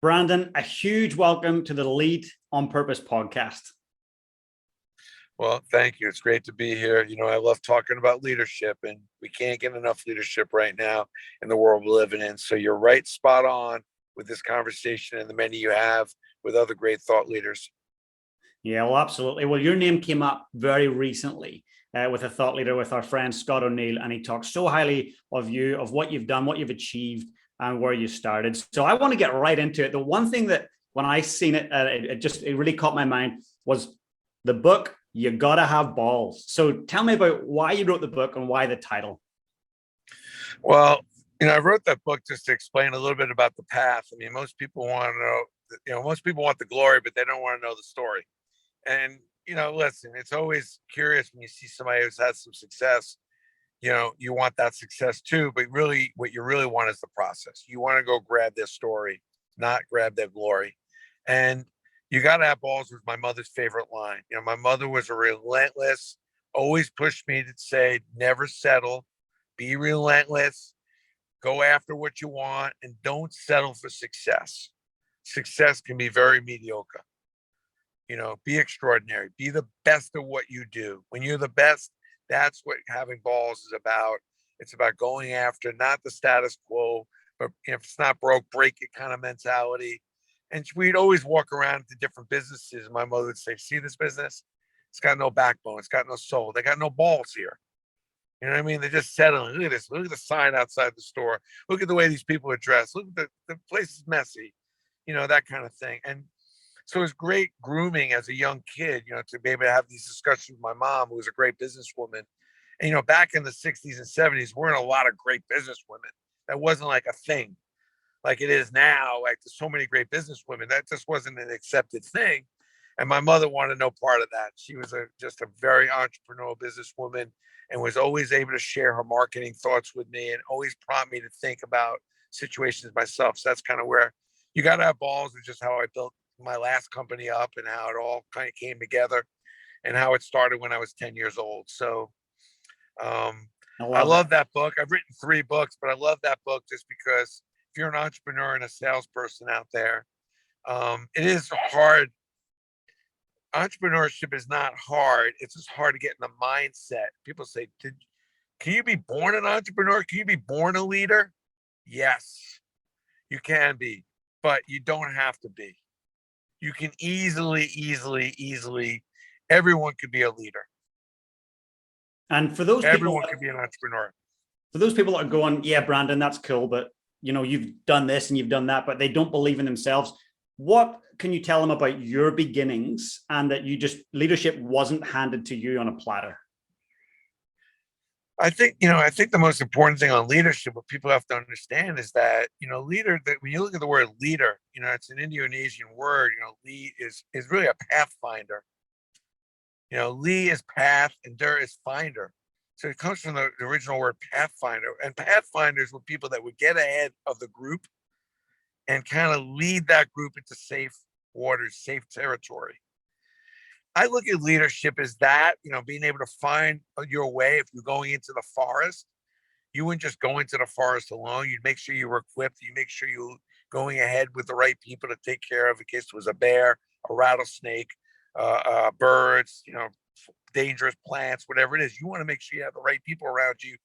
Brandon, a huge welcome to the Lead on Purpose podcast. Well, thank you. It's great to be here. I love talking about leadership, and we can't get enough leadership right now in the world we're living in. So you're right, spot on with this conversation and the many you have with other great thought leaders. Yeah, well, absolutely. Well, your name came up very recently with a thought leader, with our friend Scott O'Neill, and he talked so highly of you, of what you've done, what you've achieved, and where you started. So I want to get right into it. The one thing that when I seen it, it really caught my mind was the book, You Gotta Have Balls. So tell me about why you wrote the book and why the title. Well, I wrote that book just to explain a little bit about the path. I mean, most people want to know, most people want the glory, but they don't want to know the story. And, listen, it's always curious when you see somebody who's had some success. You want that success too, but really what you really want is the process. You want to go grab their story, not grab their glory. And you got to have balls was my mother's favorite line. My mother was a relentless, always pushed me to say, never settle, be relentless, go after what you want, and don't settle for success. Success can be very mediocre. Be extraordinary, be the best of what you do. When you're the best, that's what having balls is about. It's about going after not the status quo, but if it's not broke, break it kind of mentality. And we'd always walk around to different businesses. My mother would say, see this business? It's got no backbone. It's got no soul. They got no balls here. You know what I mean? They're just settling. Look at this. Look at the sign outside the store. Look at the way these people are dressed. Look at the place is messy. That kind of thing. And so it was great grooming as a young kid, to be able to have these discussions with my mom, who was a great businesswoman. And, back in the 60s and 70s, weren't a lot of great businesswomen. That wasn't like a thing like it is now. Like there's so many great businesswomen. That just wasn't an accepted thing. And my mother wanted no part of that. She was just a very entrepreneurial businesswoman and was always able to share her marketing thoughts with me and always prompt me to think about situations myself. So that's kind of where You Got to Have Balls, which is how I built my last company up and how it all kind of came together and how it started when I was 10 years old. So I love that book. I've written 3 books, but I love that book just because if you're an entrepreneur and a salesperson out there, it is hard. Entrepreneurship is not hard. It's just hard to get in the mindset. People say, can you be born an entrepreneur? Can you be born a leader? Yes, you can be, but you don't have to be. You can easily, everyone could be a leader. And for those everyone could be an entrepreneur. For those people that are going, yeah, Brandon, that's cool, but you've done this and you've done that, but they don't believe in themselves. What can you tell them about your beginnings and that leadership wasn't handed to you on a platter? I think the most important thing on leadership, what people have to understand is that, that when you look at the word leader, it's an Indonesian word, lead is really a pathfinder. Lee is path and der is finder. So it comes from the original word pathfinder. And pathfinders were people that would get ahead of the group and kind of lead that group into safe waters, safe territory. I look at leadership as that, being able to find your way. If you're going into the forest, you wouldn't just go into the forest alone. You'd make sure you were equipped. You make sure you're going ahead with the right people to take care of in case it was a bear, a rattlesnake, birds, dangerous plants, whatever it is. You want to make sure you have the right people around you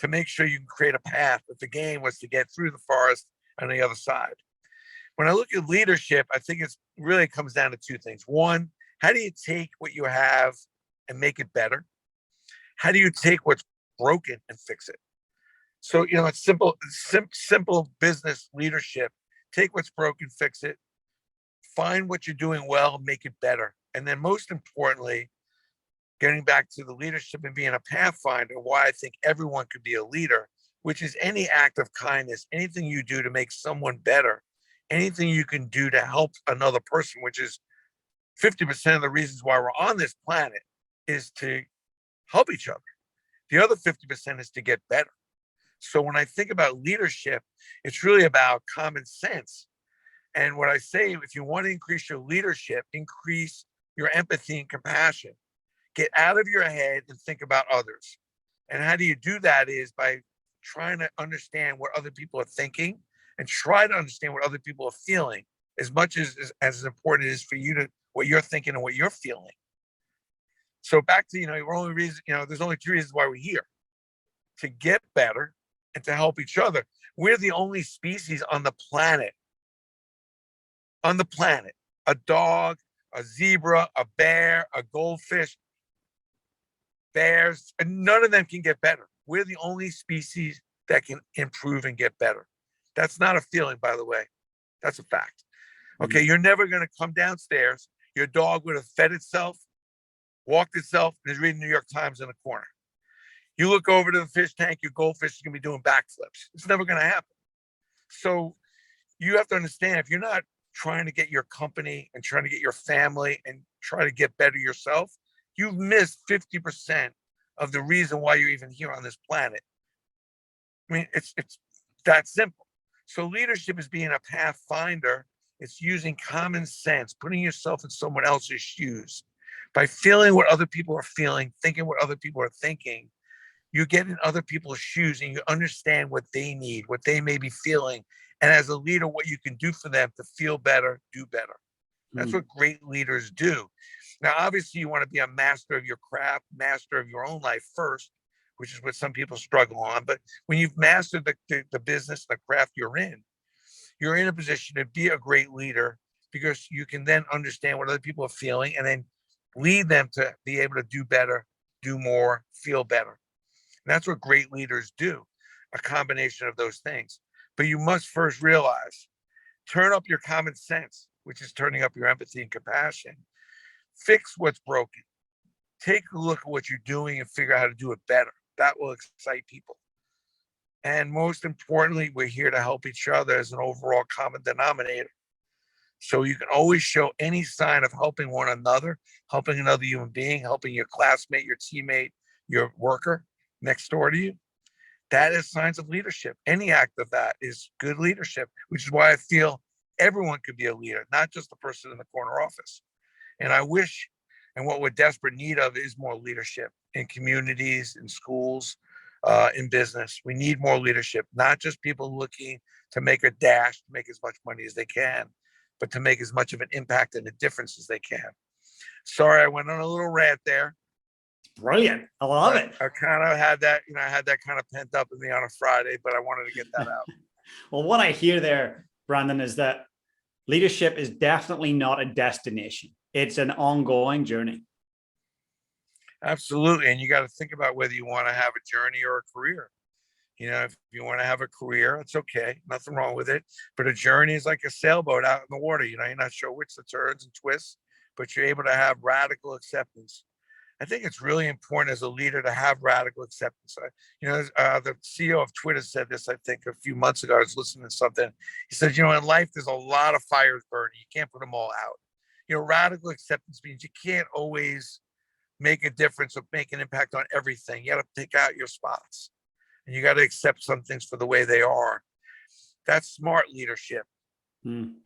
to make sure you can create a path. But the game was to get through the forest on the other side. When I look at leadership, I think it's really comes down to 2 things. One, how do you take what you have and make it better? How do you take what's broken and fix it? So, it's simple business leadership. Take what's broken, fix it. Find what you're doing well, make it better. And then most importantly, getting back to the leadership and being a pathfinder, why I think everyone could be a leader, which is any act of kindness, anything you do to make someone better, anything you can do to help another person, which is 50% of the reasons why we're on this planet, is to help each other. The other 50% is to get better. So when I think about leadership, it's really about common sense. And what I say, if you want to increase your leadership, increase your empathy and compassion. Get out of your head and think about others. And how do you do that is by trying to understand what other people are thinking and try to understand what other people are feeling as much as important it is for you to what you're thinking and what you're feeling. So back to, we're only reason, there's only two reasons why we're here: to get better and to help each other. We're the only species on the planet, a dog, a zebra, a bear, a goldfish, bears, and none of them can get better. We're the only species that can improve and get better. That's not a feeling, by the way. That's a fact. Okay, you're never going to come downstairs. Your dog would have fed itself, walked itself, and is reading New York Times in the corner. You look over to the fish tank, your goldfish is going to be doing backflips. It's never going to happen. So you have to understand, if you're not trying to get your company and trying to get your family and try to get better yourself, you've missed 50% of the reason why you're even here on this planet. I mean, it's that simple. So leadership is being a pathfinder. It's using common sense, putting yourself in someone else's shoes. By feeling what other people are feeling, thinking what other people are thinking, you get in other people's shoes and you understand what they need, what they may be feeling. And as a leader, what you can do for them to feel better, do better. That's what great leaders do. Now, obviously, you want to be a master of your craft, master of your own life first, which is what some people struggle on. But when you've mastered the business, the craft you're in a position to be a great leader, because you can then understand what other people are feeling and then lead them to be able to do better, do more, feel better. And that's what great leaders do, a combination of those things. But you must first realize, turn up your common sense, which is turning up your empathy and compassion. Fix what's broken. Take a look at what you're doing and figure out how to do it better. That will excite people. And most importantly, we're here to help each other as an overall common denominator. So you can always show any sign of helping one another, helping another human being, helping your classmate, your teammate, your worker next door to you. That is signs of leadership. Any act of that is good leadership, which is why I feel everyone could be a leader, not just the person in the corner office. And I wish, and what we're desperate need of is more leadership in communities, in schools, in business. We need more leadership, not just people looking to make a dash, to make as much money as they can, but to make as much of an impact and a difference as they can. Sorry, I went on a little rant there. Brilliant. I love it. I kind of had that, I had that kind of pent up in me on a Friday, but I wanted to get that out. Well, what I hear there, Brandon, is that leadership is definitely not a destination. It's an ongoing journey. Absolutely. And you got to think about whether you want to have a journey or a career. If you want to have a career, it's okay. Nothing wrong with it. But a journey is like a sailboat out in the water. You're not sure which the turns and twists, but you're able to have radical acceptance. I think it's really important as a leader to have radical acceptance. The CEO of Twitter said this, I think, a few months ago. I was listening to something. He said, in life, there's a lot of fires burning. You can't put them all out. Radical acceptance means you can't always make a difference or make an impact on everything. You got to pick out your spots, and you got to accept some things for the way they are. That's smart leadership,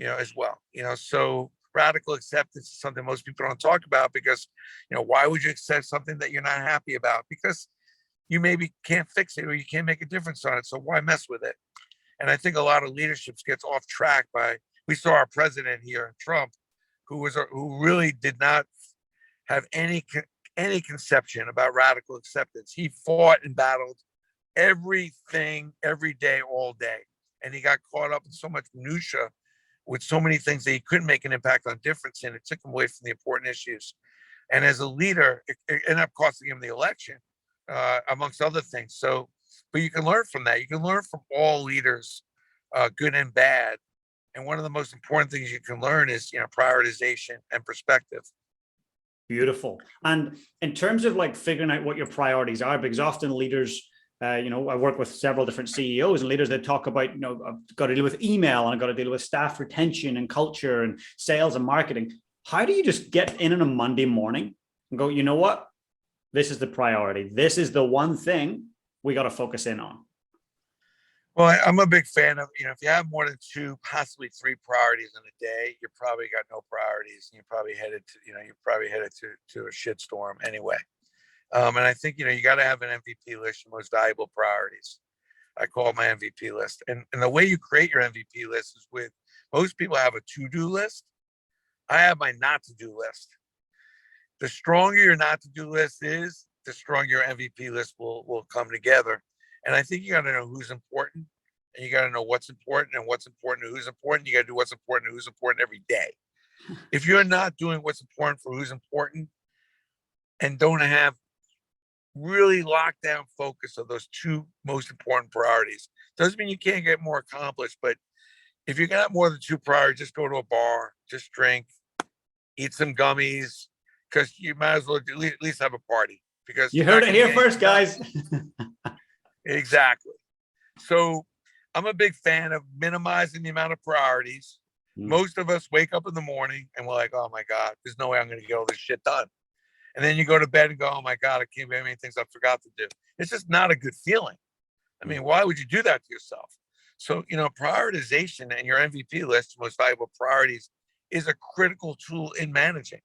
as well. So radical acceptance is something most people don't talk about, because, why would you accept something that you're not happy about? Because you maybe can't fix it or you can't make a difference on it. So why mess with it? And I think a lot of leadership gets off track we saw our president here, Trump, who really did not have any conception about radical acceptance. He fought and battled everything, every day, all day. And he got caught up in so much minutia with so many things that he couldn't make an impact on difference in. It took him away from the important issues. And as a leader, it ended up costing him the election, amongst other things. So, but you can learn from that. You can learn from all leaders, good and bad. And one of the most important things you can learn is, prioritization and perspective. Beautiful. And in terms of figuring out what your priorities are, because often leaders, I work with several different CEOs and leaders that talk about, I've got to deal with email and I've got to deal with staff retention and culture and sales and marketing. How do you just get in on a Monday morning and go, you know what? This is the priority. This is the one thing we got to focus in on. Well, I'm a big fan of, if you have more than 2, possibly 3 priorities in a day, you probably got no priorities, and you're probably headed to a shitstorm anyway. And I think, you got to have an MVP list, your most valuable priorities. I call it my MVP list. And the way you create your MVP list is with Most people have a to-do list. I have my not to-do list. The stronger your not to-do list is, the stronger your MVP list will come together. And I think you got to know who's important, and you got to know what's important and what's important to who's important. You got to do what's important to who's important every day. If you're not doing what's important for who's important and don't have really locked down focus of those two most important priorities, doesn't mean you can't get more accomplished. But if you got more than two priorities, just go to a bar, just drink, eat some gummies, because you might as well at least have a party. Because you heard it here first, guys. Exactly. So I'm a big fan of minimizing the amount of priorities. Most of us wake up in the morning and we're like, oh my God, there's no way I'm going to get all this shit done. And then you go to bed and go, oh my God, I can't believe how many things I forgot to do. It's just not a good feeling. I mean, why would you do that to yourself? So, prioritization and your MVP list, most valuable priorities, is a critical tool in managing.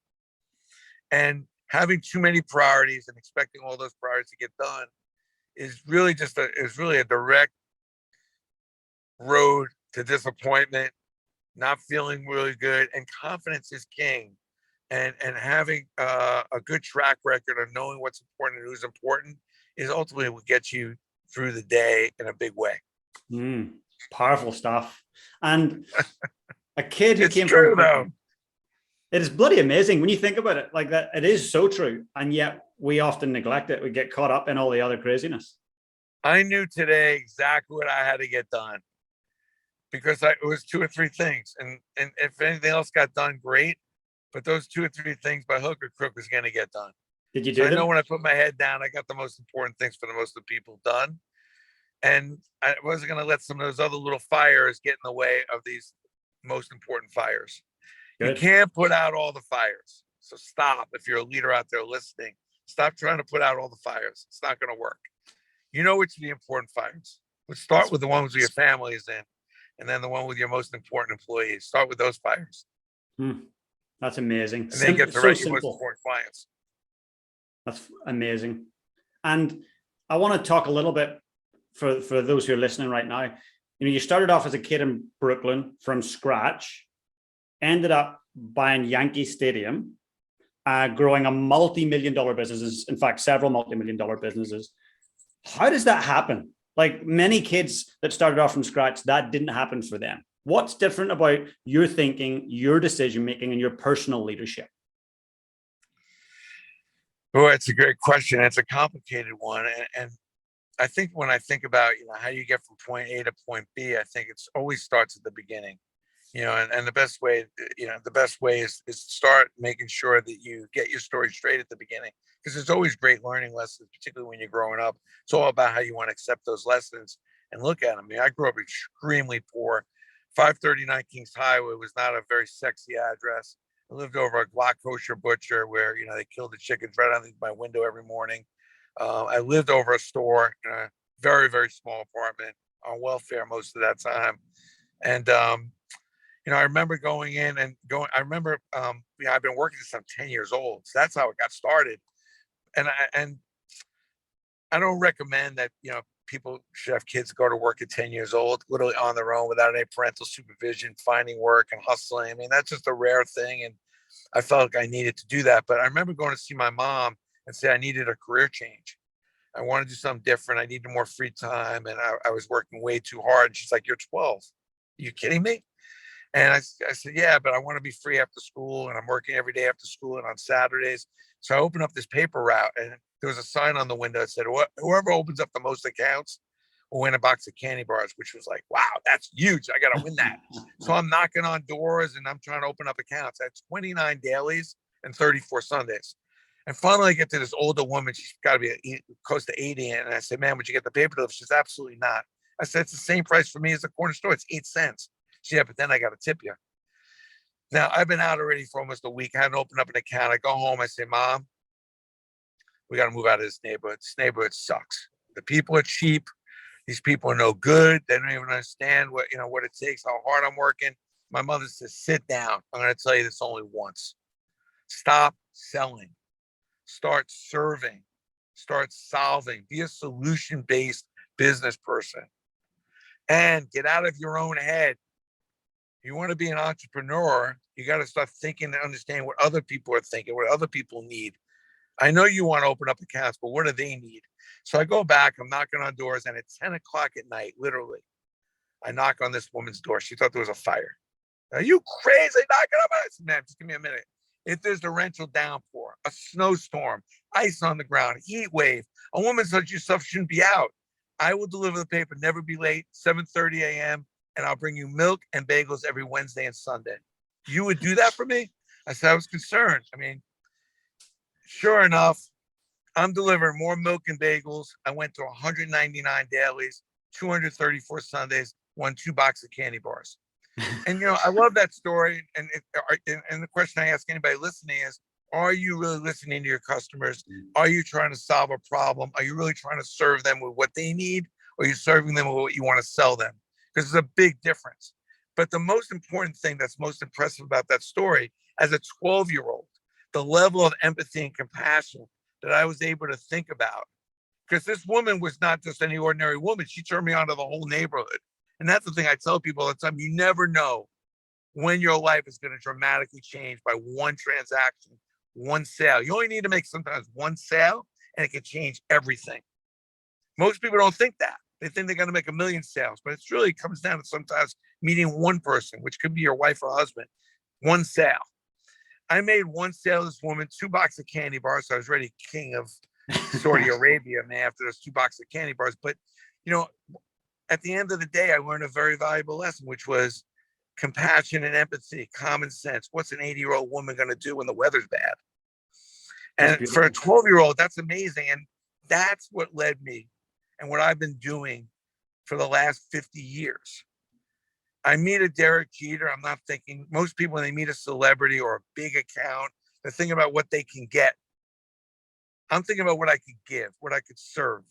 And having too many priorities and expecting all those priorities to get done is really a direct road to disappointment, not feeling really good. And confidence is king. And having a good track record of knowing what's important and who's important is ultimately what gets you through the day in a big way. Powerful stuff. And a kid who came true, from though. It is bloody amazing when you think about it like that. It is so true. And yet we often neglect it. We get caught up in all the other craziness. I knew today exactly what I had to get done because it was two or three things. And if anything else got done, great. But those two or three things by hook or crook was going to get done. Did you do them? I know when I put my head down, I got the most important things for the most of the people done. And I wasn't going to let some of those other little fires get in the way of these most important fires. Good. You can't put out all the fires. So stop. If you're a leader out there listening, stop trying to put out all the fires. It's not going to work. You know which are the important fires. Let's start with the ones with your families in, and then the one with your most important employees. Start with those fires. That's amazing. And then get to your most important clients. That's amazing. And I want to talk a little bit for those who are listening right now. You started off as a kid in Brooklyn from scratch, ended up buying Yankee Stadium, growing a multi-million-dollar businesses, in fact, several multi-million-dollar businesses. How does that happen? Like many kids that started off from scratch, that didn't happen for them. What's different about your thinking, your decision-making, and your personal leadership? Oh, it's a great question. It's a complicated one. And I think when I think about, how you get from point A to point B, I think it always starts at the beginning. And the best way, is to start making sure that you get your story straight at the beginning, because there's always great learning lessons, particularly when you're growing up. It's all about how you want to accept those lessons and look at them. I grew up extremely poor. 539 Kings Highway was not a very sexy address. I lived over a Glock kosher butcher where, they killed the chickens right underneath my window every morning. I lived over a store in a very, very small apartment on welfare most of that time. And, I remember going in and I've been working since I'm 10 years old. So that's how it got started. And I don't recommend that, people should have kids go to work at 10 years old, literally on their own without any parental supervision, finding work and hustling. I mean, that's just a rare thing. And I felt like I needed to do that. But I remember going to see my mom and say I needed a career change. I want to do something different. I needed more free time. And I was working way too hard. And she's like, you're 12. Are you kidding me? And I said, yeah, but I want to be free after school. And I'm working every day after school and on Saturdays. So I opened up this paper route and there was a sign on the window that said, whoever opens up the most accounts will win a box of candy bars, which was like, wow, that's huge. I got to win that. So I'm knocking on doors and I'm trying to open up accounts. I had 29 dailies and 34 Sundays. And finally I get to this older woman. She's got to be close to 80. And I said, man, would you get the paper delivered? She says, absolutely not. I said, it's the same price for me as the corner store. It's 8 cents. She said, yeah, but then I got to tip you. Now I've been out already for almost a week. I hadn't opened up an account. I go home. I say, Mom, we got to move out of this neighborhood. This neighborhood sucks. The people are cheap. These people are no good. They don't even understand what it takes, how hard I'm working. My mother says, sit down. I'm going to tell you this only once. Stop selling. Start serving. Start solving. Be a solution-based business person. And get out of your own head. You want to be an entrepreneur, you got to start thinking and understand what other people are thinking, what other people need. I know you want to open up accounts, but what do they need? So I go back, I'm knocking on doors, and at 10 o'clock at night, literally, I knock on this woman's door. She thought there was a fire. Are you crazy knocking on my? I said, ma'am, just give me a minute. If there's torrential downpour, a snowstorm, ice on the ground, heat wave, a woman such as yourself shouldn't be out. I will deliver the paper, never be late, 7:30 a.m., and I'll bring you milk and bagels every Wednesday and Sunday. You would do that for me? I said, I was concerned. I mean, sure enough, I'm delivering more milk and bagels. I went to 199 dailies, 234 Sundays, won 2 boxes of candy bars. And, you know, I love that story. And the question I ask anybody listening is, are you really listening to your customers? Are you trying to solve a problem? Are you really trying to serve them with what they need? Or are you serving them with what you want to sell them? Because there's a big difference. But the most important thing that's most impressive about that story, as a 12-year-old, the level of empathy and compassion that I was able to think about. Because this woman was not just any ordinary woman. She turned me on to the whole neighborhood. And that's the thing I tell people all the time. You never know when your life is going to dramatically change by one transaction, one sale. You only need to make sometimes one sale, and it can change everything. Most people don't think that. They think they're going to make 1 million sales, but it's really comes down to sometimes meeting one person, which could be your wife or husband, one sale. I made one sale to this woman, 2 boxes of candy bars. So I was already king of Saudi Arabia, man, after those 2 boxes of candy bars. But, you know, at the end of the day, I learned a very valuable lesson, which was compassion and empathy, common sense. What's an 80-year-old woman going to do when the weather's bad? And for a 12-year-old, that's amazing. And that's what led me and what I've been doing for the last 50 years. I meet a Derek Jeter. I'm not thinking, most people, when they meet a celebrity or a big account, they're thinking about what they can get. I'm thinking about what I could give, what I could serve,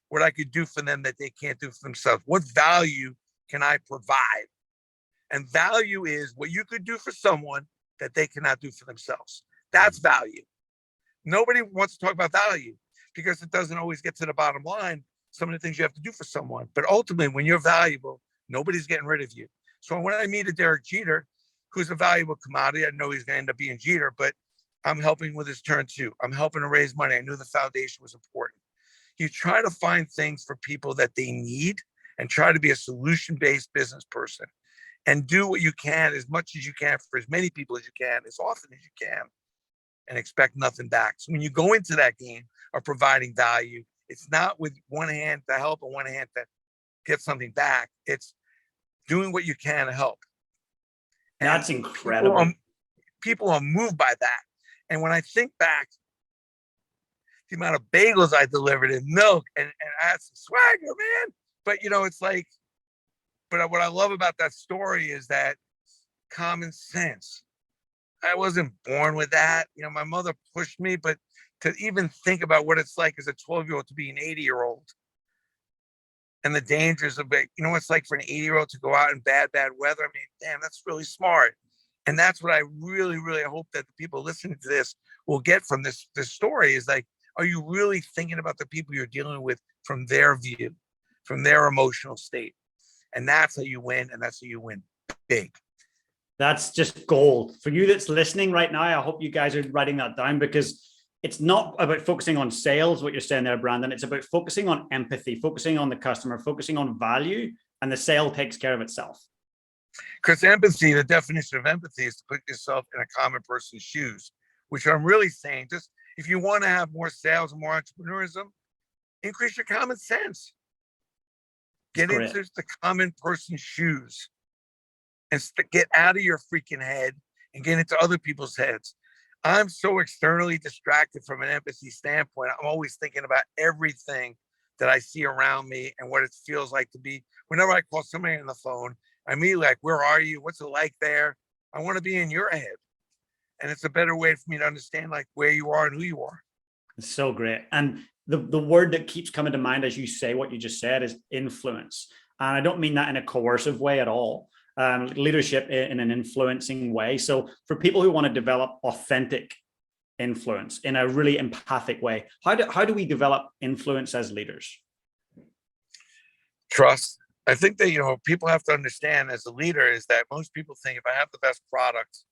what I could do for them that they can't do for themselves. What value can I provide? And value is what you could do for someone that they cannot do for themselves. That's value. Nobody wants to talk about value because it doesn't always get to the bottom line, some of the things you have to do for someone. But ultimately, when you're valuable, nobody's getting rid of you. So when I meet a Derek Jeter, who's a valuable commodity, I know he's going to end up being Jeter, but I'm helping with his turn too. I'm helping to raise money. I knew the foundation was important. You try to find things for people that they need and try to be a solution-based business person and do what you can as much as you can for as many people as you can, as often as you can, and expect nothing back. So when you go into that game of providing value, it's not with one hand to help and one hand to get something back. It's doing what you can to help. And that's incredible. People are moved by that. And when I think back, the amount of bagels I delivered and milk and I had some swagger, man. But, you know, it's like, but what I love about that story is that common sense. I wasn't born with that. You know, my mother pushed me, but to even think about what it's like as a 12-year-old to be an 80-year-old and the dangers of it, you know what it's like for an 80-year-old to go out in bad weather. I mean, damn, that's really smart. And that's what I really, really hope that the people listening to this will get from this story is like, are you really thinking about the people you're dealing with from their view, from their emotional state? And that's how you win, and that's how you win big. That's just gold. For you that's listening right now, I hope you guys are writing that down because it's not about focusing on sales, what you're saying there, Brandon. It's about focusing on empathy, focusing on the customer, focusing on value, and the sale takes care of itself. Because empathy, the definition of empathy is to put yourself in a common person's shoes, which I'm really saying, just if you want to have more sales and more entrepreneurism, increase your common sense. Get into the common person's shoes and get out of your freaking head and get into other people's heads. I'm so externally distracted from an empathy standpoint. I'm always thinking about everything that I see around me and what it feels like to be. Whenever I call somebody on the phone, I mean, like, where are you? What's it like there? I want to be in your head. And it's a better way for me to understand like where you are and who you are. It's so great. And the word that keeps coming to mind as you say what you just said is influence. And I don't mean that in a coercive way at all. Leadership in an influencing way. So for people who want to develop authentic influence in a really empathic way, how do we develop influence as leaders? Trust. I think that, people have to understand as a leader is that most people think if I have the best product,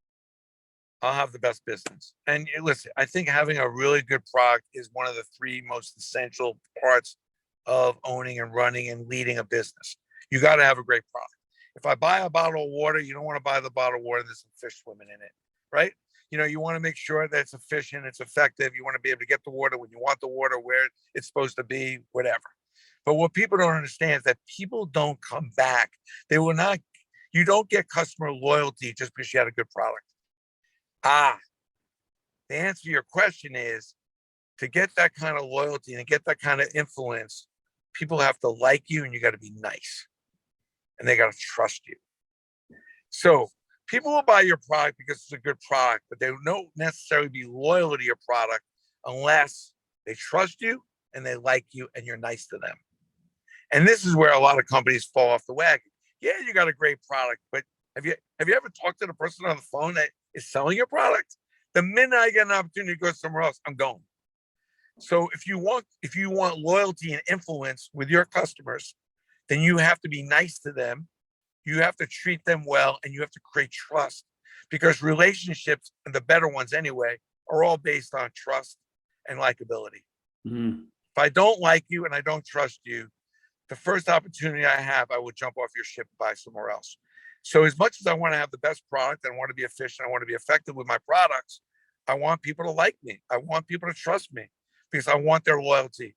I'll have the best business. And listen, I think having a really good product is one of the three most essential parts of owning and running and leading a business. You got to have a great product. If I buy a bottle of water, you don't want to buy the bottle of water there's some fish swimming in it, right? You want to make sure that it's efficient, it's effective. You want to be able to get the water when you want the water, where it's supposed to be, whatever. But what people don't understand is that people don't come back. They will not, you don't get customer loyalty just because you had a good product. The answer to your question is to get that kind of loyalty and get that kind of influence, people have to like you and you got to be nice and they got to trust you. So people will buy your product because it's a good product, but they don't necessarily be loyal to your product unless they trust you and they like you and you're nice to them. And this is where a lot of companies fall off the wagon. Yeah, you got a great product, but have you ever talked to the person on the phone that is selling your product? The minute I get an opportunity to go somewhere else, I'm going. So if you want loyalty and influence with your customers, then you have to be nice to them. You have to treat them well, and you have to create trust, because relationships, and the better ones anyway, are all based on trust and likability. Mm-hmm. If I don't like you and I don't trust you, the first opportunity I have, I will jump off your ship and buy somewhere else. So as much as I want to have the best product and I want to be efficient, I want to be effective with my products, I want people to like me. I want people to trust me because I want their loyalty.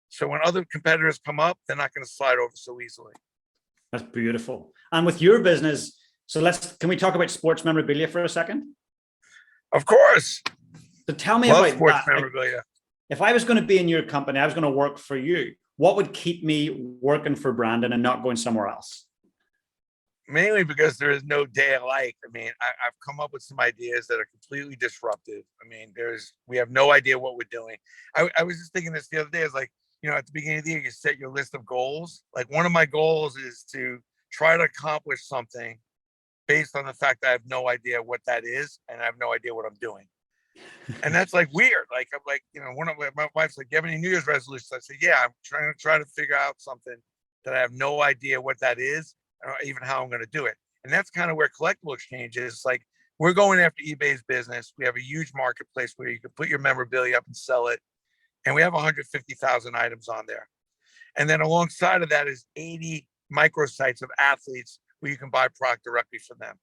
So when other competitors come up, they're not going to slide over so easily. That's beautiful. And with your business, can we talk about sports memorabilia for a second? Of course. So tell me Love about sports that. memorabilia. If I was going to be in your company, I was going to work for you, what would keep me working for Brandon and not going somewhere else? Mainly because there is no day alike. I mean, I've come up with some ideas that are completely disruptive. I mean, we have no idea what we're doing. I was just thinking this the other day. It's like, at the beginning of the year, you set your list of goals. Like one of my goals is to try to accomplish something based on the fact that I have no idea what that is and I have no idea what I'm doing. And that's like weird. Like I'm like, one of my wife's like, "Do you have any New Year's resolutions?" I said, "Yeah, I'm trying to figure out something that I have no idea what that is, or even how I'm going to do it." And that's kind of where collectible exchange is. Like we're going after eBay's business. We have a huge marketplace where you can put your memorabilia up and sell it. And we have 150,000 items on there. And then alongside of that is 80 microsites of athletes where you can buy product directly from them.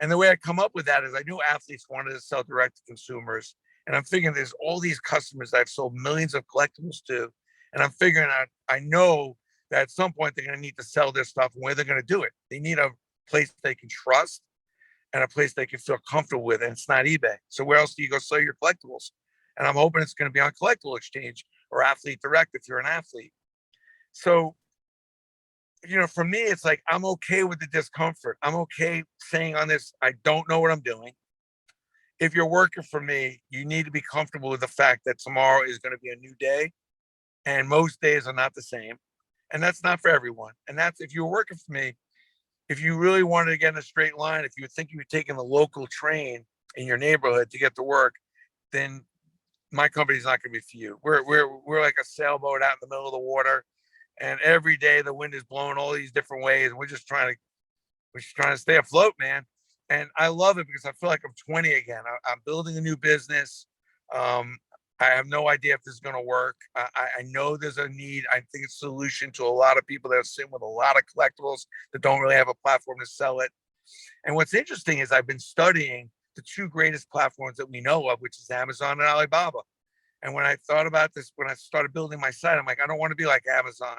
And the way I come up with that is I knew athletes wanted to sell direct to consumers. And I'm figuring there's all these customers that I've sold millions of collectibles to. And I'm figuring out, I know that at some point they're going to need to sell their stuff, and where they're going to do it. They need a place they can trust and a place they can feel comfortable with. And it's not eBay. So where else do you go sell your collectibles? And I'm hoping it's going to be on Collectible Exchange or Athlete Direct if you're an athlete. So, for me, it's like, I'm okay with the discomfort. I'm okay saying on this, I don't know what I'm doing. If you're working for me, you need to be comfortable with the fact that tomorrow is going to be a new day. And most days are not the same. And that's not for everyone. And that's, if you're working for me, if you really wanted to get in a straight line, if you think you were taking the local train in your neighborhood to get to work, then my company's not going to be for you. We're like a sailboat out in the middle of the water, and every day the wind is blowing all these different ways. And we're just trying to stay afloat, man. And I love it because I feel like I'm 20 again. I'm building a new business. I have no idea if this is going to work. I know there's a need. I think it's a solution to a lot of people that are sitting with a lot of collectibles that don't really have a platform to sell it. And what's interesting is I've been studying the two greatest platforms that we know of, which is Amazon and Alibaba. And when I thought about this, when I started building my site, I'm like, I don't want to be like Amazon.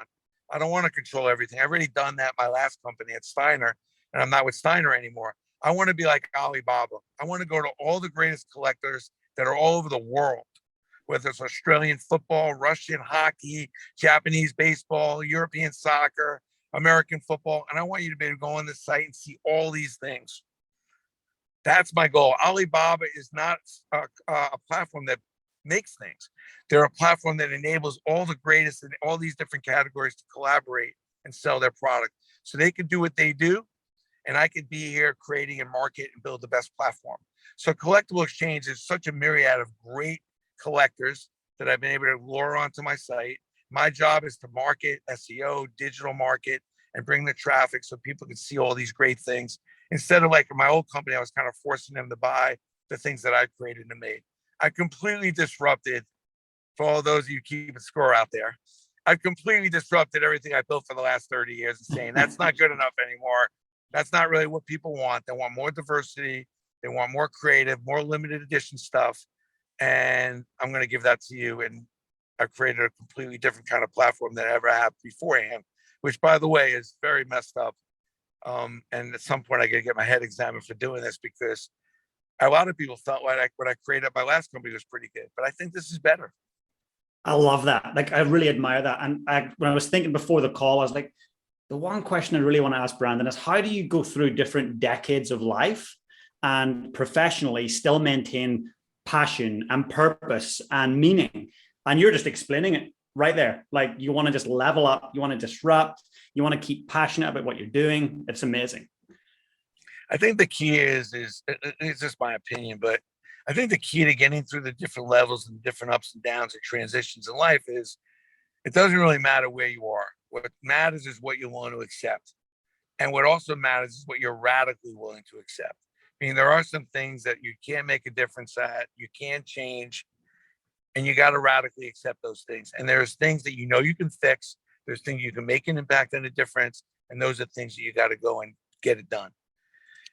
I don't want to control everything. I've already done that my last company at Steiner, and I'm not with Steiner anymore. I want to be like Alibaba. I want to go to all the greatest collectors that are all over the world, whether it's Australian football, Russian hockey, Japanese baseball, European soccer, American football. And I want you to be able to go on this site and see all these things. That's my goal. Alibaba is not a platform that makes things. They're a platform that enables all the greatest in all these different categories to collaborate and sell their product. So they can do what they do, and I could be here creating and market and build the best platform. So Collectible Exchange is such a myriad of great collectors that I've been able to lure onto my site. My job is to market, SEO, digital market, and bring the traffic so people could see all these great things. Instead of like in my old company, I was kind of forcing them to buy the things that I created and made. I completely disrupted, for all those of you keeping score out there, I've completely disrupted everything I built for the last 30 years and saying that's not good enough anymore. That's not really what people want. They want more diversity. They want more creative, more limited edition stuff. And I'm going to give that to you. And I've created a completely different kind of platform than I ever had beforehand, which, by the way, is very messed up. And at some point, I got to get my head examined for doing this, because a lot of people felt like what I created at my last company was pretty good. But I think this is better. I love that. Like, I really admire that. And when I was thinking before the call, I was like, the one question I really want to ask Brandon is, how do you go through different decades of life and professionally still maintain passion and purpose and meaning? And you're just explaining it right there. Like, you want to just level up, you want to disrupt, you want to keep passionate about what you're doing. It's amazing. I think the key is it's just my opinion, but I think the key to getting through the different levels and different ups and downs and transitions in life is it doesn't really matter where you are. What matters is what you want to accept. And what also matters is what you're radically willing to accept. I mean, there are some things that you can't make a difference at, you can't change, and you got to radically accept those things. And there's things that you know you can fix. There's things you can make an impact and a difference. And those are things that you got to go and get it done.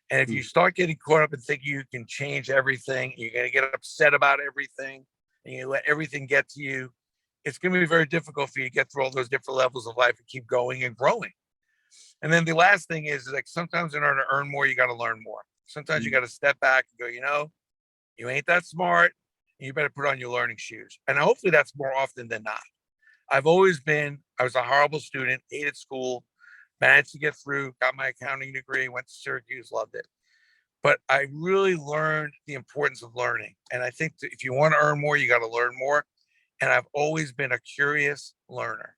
And if you start getting caught up and think you can change everything, you're going to get upset about everything, and you let everything get to you, it's going to be very difficult for you to get through all those different levels of life and keep going and growing. And then the last thing is like, sometimes in order to earn more, you got to learn more. Sometimes you got to step back and go, you ain't that smart. And you better put on your learning shoes. And hopefully that's more often than not. I was a horrible student, hated school, managed to get through, got my accounting degree, went to Syracuse, loved it. But I really learned the importance of learning. And I think that if you want to earn more, you got to learn more. And I've always been a curious learner.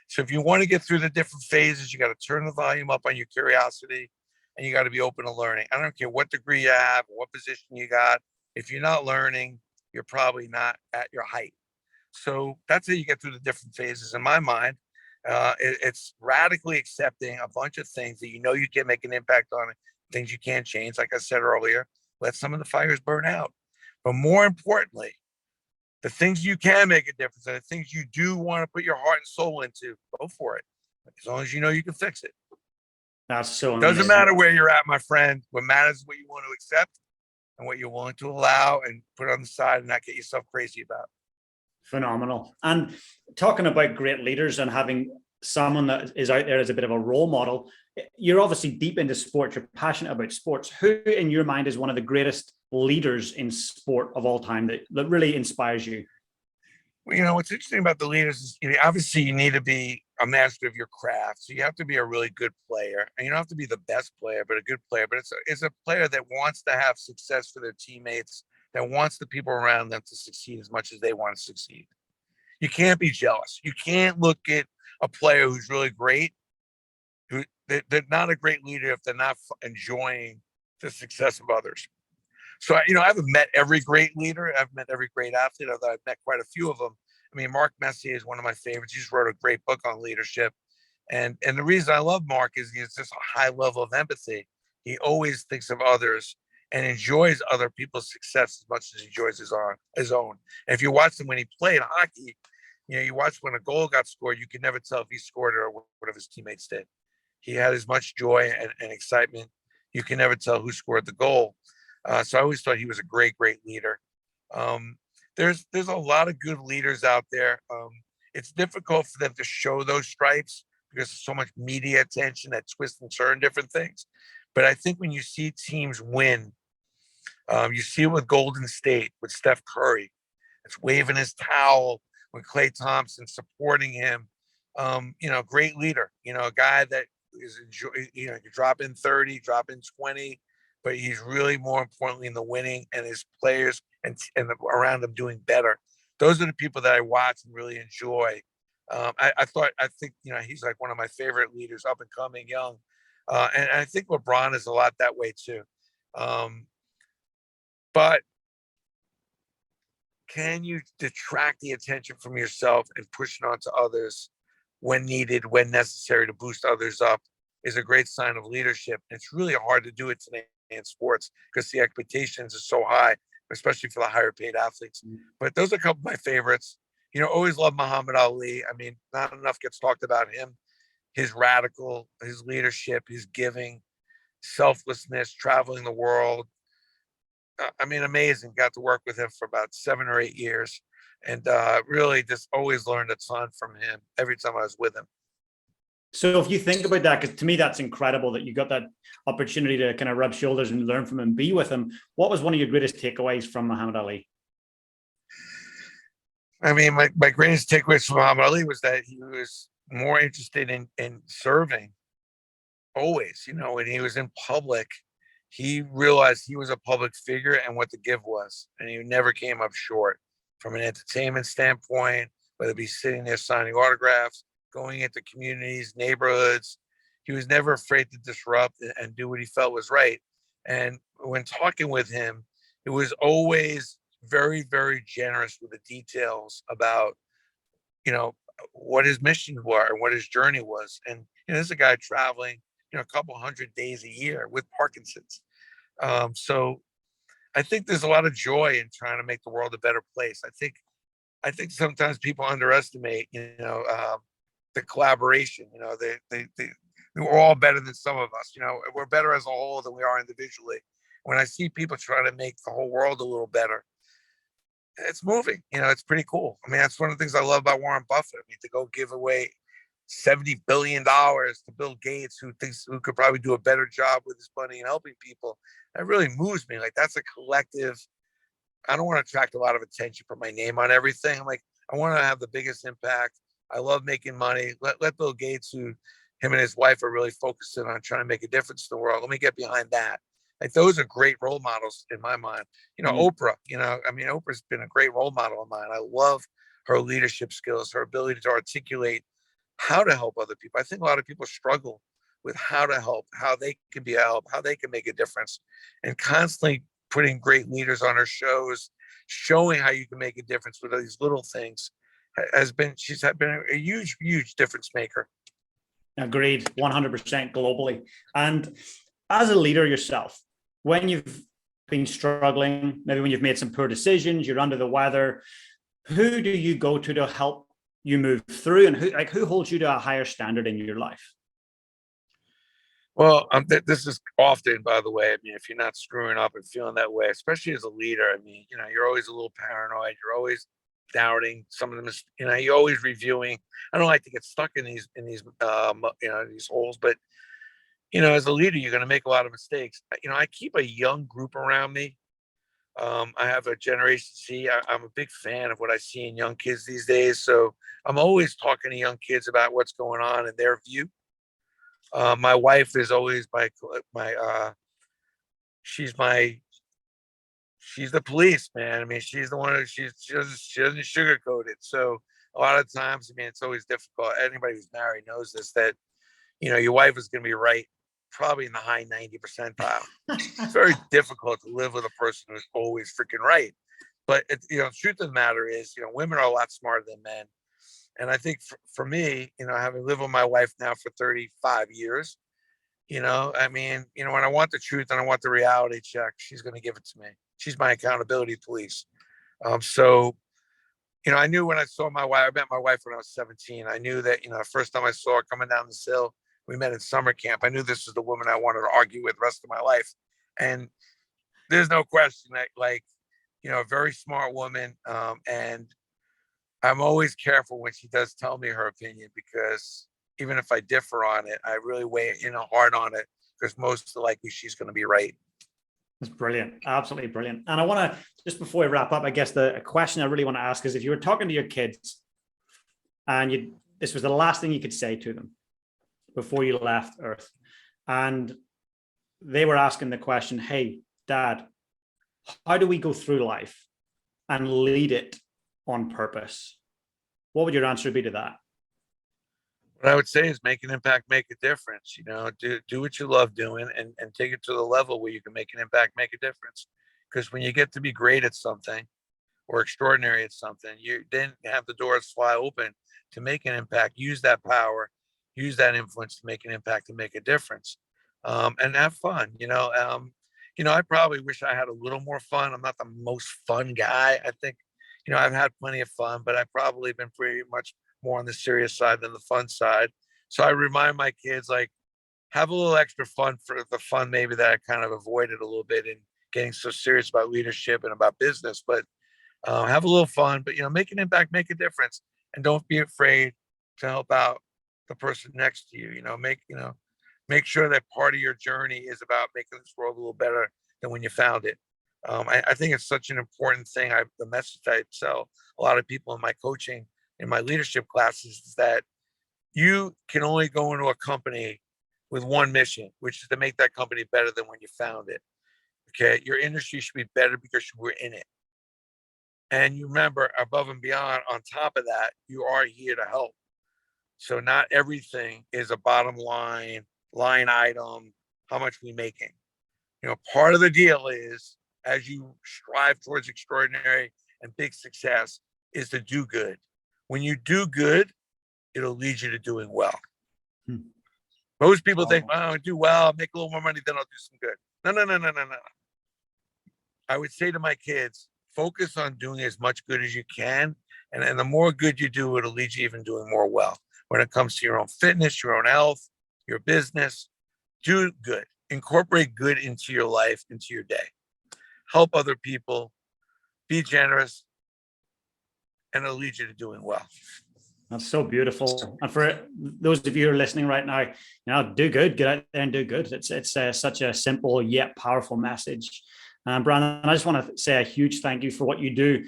So if you want to get through the different phases, you got to turn the volume up on your curiosity, and you got to be open to learning. I don't care what degree you have, or what position you got. If you're not learning, you're probably not at your height. So that's how you get through the different phases. In my mind, it's radically accepting a bunch of things that you know you can make an impact on, things you can't change. Like I said earlier, let some of the fires burn out. But more importantly, the things you can make a difference and the things you do want to put your heart and soul into, go for it. As long as you know you can fix it. That's so amazing. Doesn't matter where you're at, my friend. What matters is what you want to accept and what you're willing to allow and put on the side and not get yourself crazy about. Phenomenal. And talking about great leaders and having someone that is out there as a bit of a role model, you're obviously deep into sports, you're passionate about sports. Who in your mind is one of the greatest leaders in sport of all time that really inspires you? Well, what's interesting about the leaders is, obviously you need to be a master of your craft. So you have to be a really good player, and you don't have to be the best player, but a good player. But it's a player that wants to have success for their teammates, that wants the people around them to succeed as much as they want to succeed. You can't be jealous. You can't look at a player who's really great, they're not a great leader if they're not enjoying the success of others. So, I haven't met every great leader. I've met every great athlete, although I've met quite a few of them. I mean, Mark Messier is one of my favorites. He just wrote a great book on leadership. And the reason I love Mark is he has just a high level of empathy. He always thinks of others and enjoys other people's success as much as he enjoys his own. And if you watch him when he played hockey, you watch when a goal got scored, you could never tell if he scored it or one of his teammates did. He had as much joy and excitement. You can never tell who scored the goal. So I always thought he was a great, great leader. There's a lot of good leaders out there. It's difficult for them to show those stripes because there's so much media attention that twists and turn different things. But I think when you see teams win, you see it with Golden State, with Steph Curry. It's waving his towel when Klay Thompson supporting him. Great leader, a guy that is you drop in 30, drop in 20, but he's really more importantly in the winning and his players and around him doing better. Those are the people that I watch and really enjoy. I think he's like one of my favorite leaders, up and coming, young. And I think LeBron is a lot that way too. But can you detract the attention from yourself and push it onto others? when needed, when necessary, to boost others up is a great sign of leadership. It's really hard to do it today in sports because the expectations are so high, especially for the higher paid athletes. But those are a couple of my favorites. Always love Muhammad Ali. I mean, not enough gets talked about him. His his leadership, his giving, selflessness, traveling the world. I mean, amazing. Got to work with him for about 7 or 8 years, and really just always learned a ton from him every time I was with him. So if you think about that, because to me, that's incredible that you got that opportunity to kind of rub shoulders and learn from him, be with him. What was one of your greatest takeaways from Muhammad Ali? I mean, my greatest takeaways from Muhammad Ali was that he was more interested in serving always. When he was in public, he realized he was a public figure and what the give was, and he never came up short from an entertainment standpoint, whether it be sitting there signing autographs, going into communities, neighborhoods. He was never afraid to disrupt and do what he felt was right. And when talking with him, it was always very, very generous with the details about, what his mission were and what his journey was. And this is a guy traveling, a couple hundred days a year with Parkinson's. So I think there's a lot of joy in trying to make the world a better place. I think sometimes people underestimate, the collaboration. We're all better than some of us. We're better as a whole than we are individually. When I see people trying to make the whole world a little better, it's moving. It's pretty cool. I mean, that's one of the things I love about Warren Buffett. I mean, to go give away $70 billion to Bill Gates, who could probably do a better job with his money and helping people, that really moves me. Like, that's a collective. I don't want to attract a lot of attention, put my name on everything. I'm like, I want to have the biggest impact. I love making money. Let Bill Gates, him and his wife are really focusing on trying to make a difference in the world. Let me get behind that. Like, those are great role models in my mind. Oprah, I mean, Oprah's been a great role model of mine. I love her leadership skills, her ability to articulate how to help other people. I think a lot of people struggle with how to help, how they can be a help, how they can make a difference, and constantly putting great leaders on her shows, showing how you can make a difference with these little things. She's been a huge, huge difference maker. Agreed, 100% globally. And as a leader yourself, when you've been struggling, maybe when you've made some poor decisions, you're under the weather, who do you go to help you move through, and who holds you to a higher standard in your life? Well, this is often, by the way, I mean, if you're not screwing up and feeling that way, especially as a leader, I mean, you're always a little paranoid. You're always doubting some of them. You're always reviewing. I don't like to get stuck in these these holes, but as a leader, you're going to make a lot of mistakes. I keep a young group around me. I have a Generation Z. I'm a big fan of what I see in young kids these days. So I'm always talking to young kids about what's going on in their view. My wife is always she's the police, man. I mean, she's the one who she doesn't sugarcoat it. So a lot of times, I mean, it's always difficult. Anybody who's married knows this, that, your wife is going to be right, probably in the high 90 percentile. It's very difficult to live with a person who's always freaking right. But, the truth of the matter is, women are a lot smarter than men. And I think for me, having lived with my wife now for 35 years, I mean, when I want the truth and I want the reality check, she's going to give it to me. She's my accountability police. So, I knew when I saw my wife, I met my wife when I was 17. I knew that, the first time I saw her coming down this hill, we met in summer camp. I knew this was the woman I wanted to argue with the rest of my life. And there's no question that, like, a very smart woman. And I'm always careful when she does tell me her opinion, because even if I differ on it, I really weigh hard on it, because most likely she's going to be right. That's brilliant. Absolutely brilliant. And I want to, just before we wrap up, I guess a question I really want to ask is, if you were talking to your kids and this was the last thing you could say to them before you left Earth, and they were asking the question, hey, Dad, how do we go through life and lead it on purpose? What would your answer be to that? What I would say is make an impact, make a difference. Do what you love doing, and take it to the level where you can make an impact, make a difference. Because when you get to be great at something, or extraordinary at something, you then have the doors fly open to make an impact. Use that power, use that influence to make an impact and make a difference, and have fun. I probably wish I had a little more fun. I'm not the most fun guy. I think, I've had plenty of fun, but I've probably been pretty much more on the serious side than the fun side. So I remind my kids, like, have a little extra fun for the fun maybe that I kind of avoided a little bit in getting so serious about leadership and about business. But have a little fun, but make an impact, make a difference, and don't be afraid to help out the person next to you. Make sure that part of your journey is about making this world a little better than when you found it. I think it's such an important thing. The message I tell a lot of people in my coaching, in my leadership classes, is that you can only go into a company with one mission, which is to make that company better than when you found it. Okay, your industry should be better because you were in it. And you remember, above and beyond, on top of that, you are here to help. So not everything is a bottom line item, how much we making. Part of the deal is, as you strive towards extraordinary and big success, is to do good. When you do good, it'll lead you to doing well. Most people think, I do well, I'll make a little more money, then I'll do some good. No. I would say to my kids, focus on doing as much good as you can. And the more good you do, it'll lead you even doing more well. When it comes to your own fitness, your own health, your business, do good. Incorporate good into your life, into your day. Help other people, be generous, and it'll lead you to doing well. That's so beautiful. And for those of you who are listening right now, do good, get out there and do good. It's such a simple yet powerful message. Brandon, I just want to say a huge thank you for what you do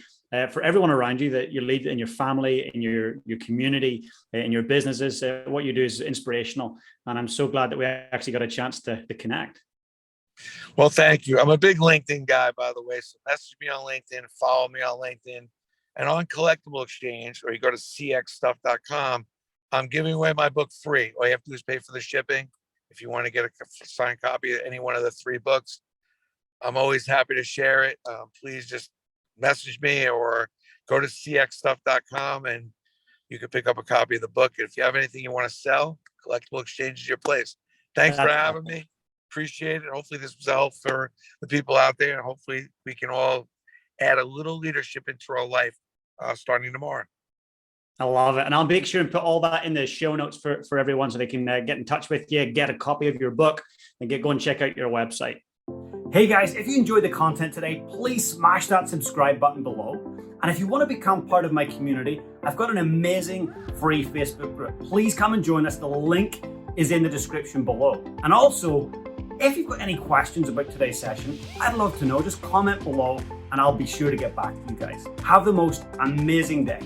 for everyone around you, that you lead in your family, in your community, in your businesses. What you do is inspirational. And I'm so glad that we actually got a chance to connect. Well, thank you. I'm a big LinkedIn guy, by the way. So message me on LinkedIn, follow me on LinkedIn, and on Collectible Exchange, or you go to cxstuff.com. I'm giving away my book free. All you have to do is pay for the shipping. If you want to get a signed copy of any one of the 3 books, I'm always happy to share it. Please just message me or go to cxstuff.com and you can pick up a copy of the book. If you have anything you want to sell, Collectible Exchange is your place. Thanks for having me. Appreciate it. Hopefully this was a help for the people out there, and hopefully we can all add a little leadership into our life starting tomorrow. I love it. And I'll make sure and put all that in the show notes for everyone, so they can get in touch with you, get a copy of your book, and go and check out your website. Hey guys, if you enjoyed the content today, please smash that subscribe button below. And if you want to become part of my community, I've got an amazing free Facebook group. Please come and join us. The link is in the description below. And also, if you've got any questions about today's session, I'd love to know. Just comment below and I'll be sure to get back to you guys. Have the most amazing day.